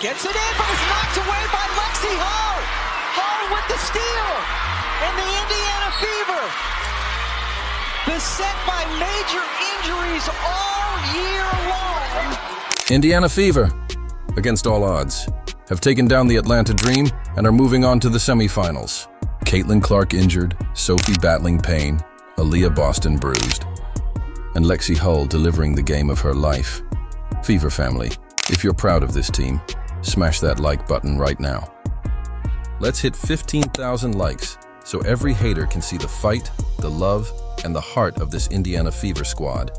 Gets it in, but it's knocked away by Lexie Hull. Hull with the steal. And the Indiana Fever, beset by major injuries all year long. Indiana Fever, against all odds, have taken down the Atlanta Dream and are moving on to the semifinals. Caitlin Clark injured, Sophie battling pain, Aliyah Boston bruised, and Lexie Hull delivering the game of her life. Fever family, if you're proud of this team, smash that like button right now. Let's hit 15,000 likes so every hater can see the fight, the love, and the heart of this Indiana Fever squad.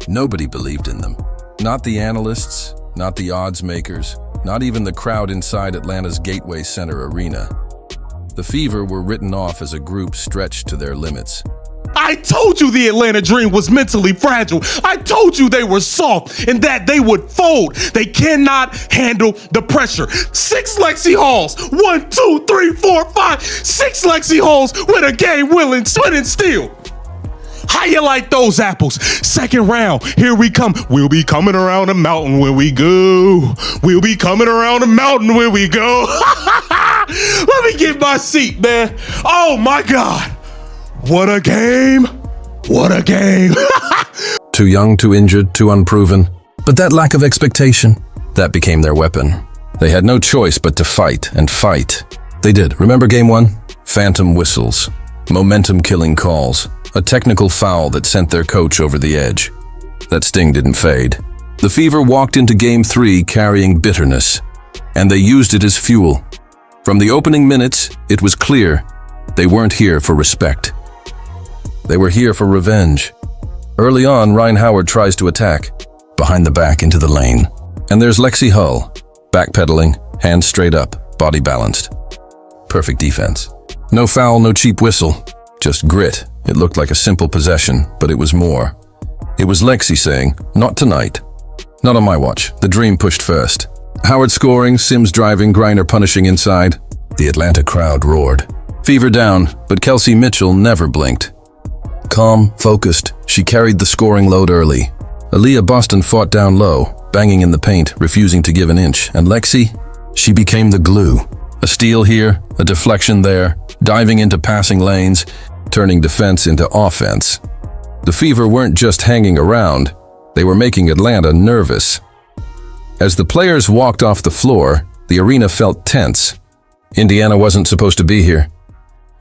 Nobody believed in them. Not the analysts, not the odds makers, not even the crowd inside Atlanta's Gateway Center arena. The Fever were written off as a group stretched to their limits. I told you the Atlanta Dream was mentally fragile. I told you they were soft and that they would fold. They cannot handle the pressure. 6 Lexie Hulls. 1, 2, 3, 4, 5. 6 Lexie Hulls with a game-winning steal. How you like those apples? Second round, here we come. We'll be coming around the mountain when we go. We'll be coming around the mountain when we go. Let me get my seat, man. Oh my God. What a game. What a game. Too young, too injured, too unproven. But that lack of expectation, that became their weapon. They had no choice but to fight and fight. They did. Remember game 1? Phantom whistles, momentum-killing calls, a technical foul that sent their coach over the edge. That sting didn't fade. The Fever walked into game 3 carrying bitterness, and they used it as fuel. From the opening minutes, it was clear they weren't here for respect. They were here for revenge. Early on, Ryan Howard tries to attack, behind the back into the lane. And there's Lexie Hull, backpedaling, hands straight up, body balanced. Perfect defense. No foul, no cheap whistle, just grit. It looked like a simple possession, but it was more. It was Lexie saying, "Not tonight. Not on my watch." The Dream pushed first. Howard scoring, Sims driving, Griner punishing inside. The Atlanta crowd roared. Fever down, but Kelsey Mitchell never blinked. Calm, focused, she carried the scoring load early. Aliyah Boston fought down low, banging in the paint, refusing to give an inch. And Lexie, she became the glue. A steal here, a deflection there, diving into passing lanes, turning defense into offense. The Fever weren't just hanging around, they were making Atlanta nervous. As the players walked off the floor, the arena felt tense. Indiana wasn't supposed to be here.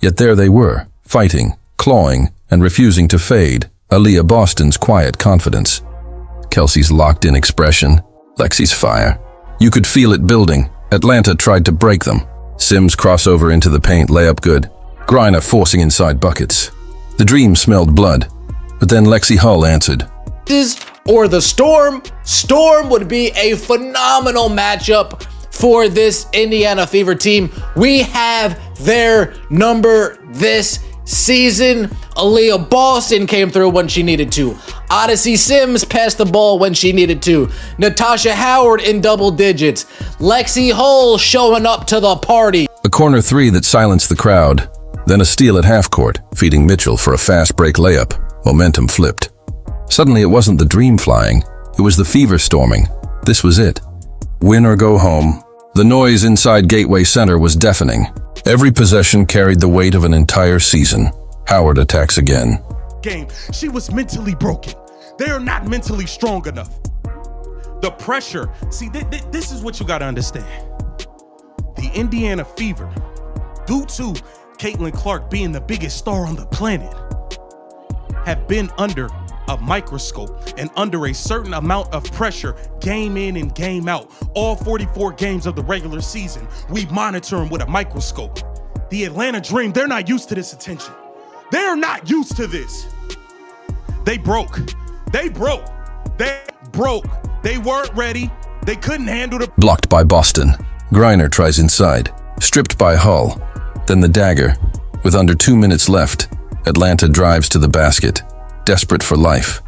Yet there they were, fighting, clawing, and refusing to fade. Aliyah Boston's quiet confidence. Kelsey's locked-in expression. Lexie's fire. You could feel it building. Atlanta tried to break them. Sims crossover into the paint, layup good. Griner forcing inside buckets. The Dream smelled blood. But then Lexie Hull answered. Or the Storm. Storm would be a phenomenal matchup for this Indiana Fever team. We have their number this season. Aliyah Boston came through when she needed to. Odyssey Sims passed the ball when she needed to. Natasha Howard in double digits. Lexie Hull showing up to the party. A corner 3 that silenced the crowd. Then a steal at half court, feeding Mitchell for a fast break layup. Momentum flipped. Suddenly it wasn't the Dream flying, it was the Fever storming. This was it. Win or go home. The noise inside Gateway Center was deafening. Every possession carried the weight of an entire season. Howard attacks again. Game. She was mentally broken. They are not mentally strong enough. The pressure. See, this is what you got to understand. The Indiana Fever, due to Caitlin Clark being the biggest star on the planet, have been under a microscope and under a certain amount of pressure game in and game out. All 44 games of the regular season, we monitor them with a microscope. The Atlanta Dream, they're not used to this attention. They're not used to this. They broke. They broke. They broke. They weren't ready. They couldn't handle the... Blocked by Boston. Griner tries inside. Stripped by Hull. Then the dagger. With under 2 minutes left, Atlanta drives to the basket. Desperate for life.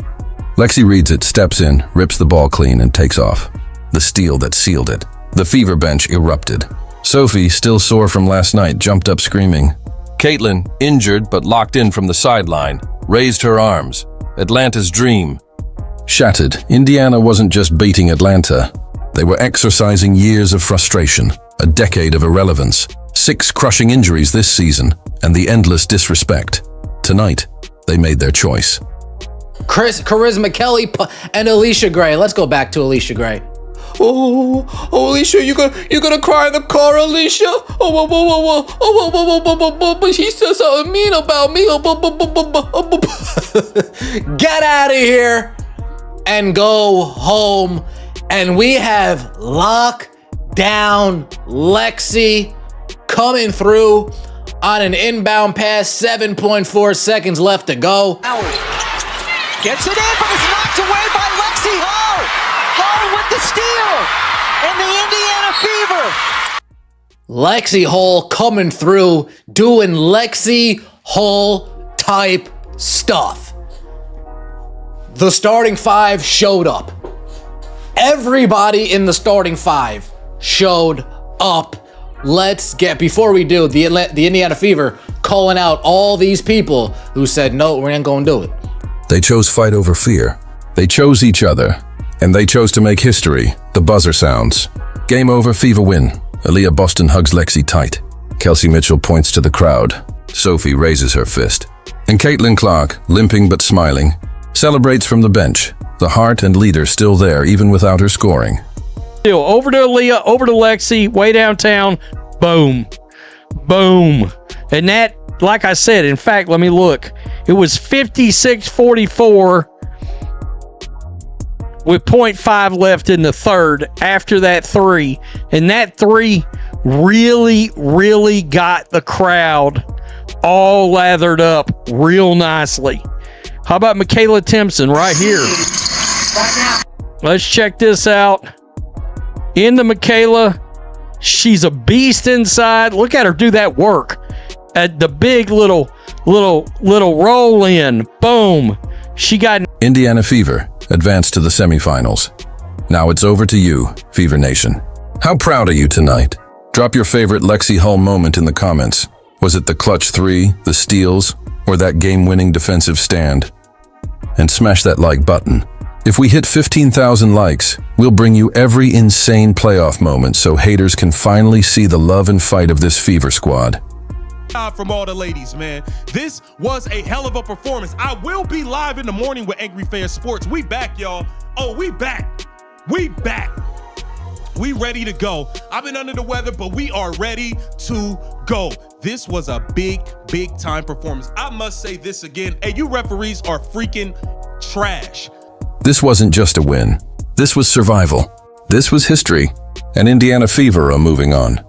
Lexie reads it, steps in, rips the ball clean, and takes off. The steal that sealed it. The Fever bench erupted. Sophie, still sore from last night, jumped up screaming. Caitlin, injured but locked in from the sideline, raised her arms. Atlanta's dream shattered. Indiana wasn't just beating Atlanta. They were exercising years of frustration, a decade of irrelevance, 6 crushing injuries this season, and the endless disrespect. Tonight, they made their choice. Charisma Kelly and Alicia Gray. Let's go back to Alicia Gray. Oh, Alicia, you gonna cry in the car, Alicia? But he said something mean about me. Get out of here and go home. And we have lockdown Lexie coming through on an inbound pass. 7.4 seconds left to go. Gets it in, but it's knocked away by Lexie Hull. Hull with the steal, and the Indiana Fever. Lexie Hull coming through, doing Lexie Hull type stuff. The starting 5 showed up. Everybody in the starting 5 showed up. Before we do, the Indiana Fever calling out all these people who said, no, we ain't gonna do it. They chose fight over fear. They chose each other. And they chose to make history. The buzzer sounds. Game over, Fever win. Aliyah Boston hugs Lexie tight. Kelsey Mitchell points to the crowd. Sophie raises her fist. And Caitlin Clark, limping but smiling, celebrates from the bench. The heart and leader still there, even without her scoring. Over to Aliyah, over to Lexie, way downtown. Boom. Boom. And that, like I said, in fact, let me look. It was 56-44 with 0.5 left in the third after that 3. And that 3 really, really got the crowd all lathered up real nicely. How about Michaela Timpson right here? Let's check this out. Into Michaela. She's a beast inside. Look at her do that work. At the big little roll in. Boom. She got Indiana Fever advanced to the semifinals. Now it's over to you, Fever Nation. How proud are you tonight? Drop your favorite Lexie Hull moment in the comments. Was it the clutch 3, the steals, or that game-winning defensive stand? And smash that like button. If we hit 15,000 likes, we'll bring you every insane playoff moment so haters can finally see the love and fight of this Fever squad. From all the ladies, man. This was a hell of a performance. I will be live in the morning with Angry Fan Sports. We back, y'all. Oh, we back. We back. We ready to go. I've been under the weather, but we are ready to go. This was a big time performance. I must say this again. Hey, you referees are freaking trash. This wasn't just a win. This was survival. This was history. And Indiana Fever are moving on.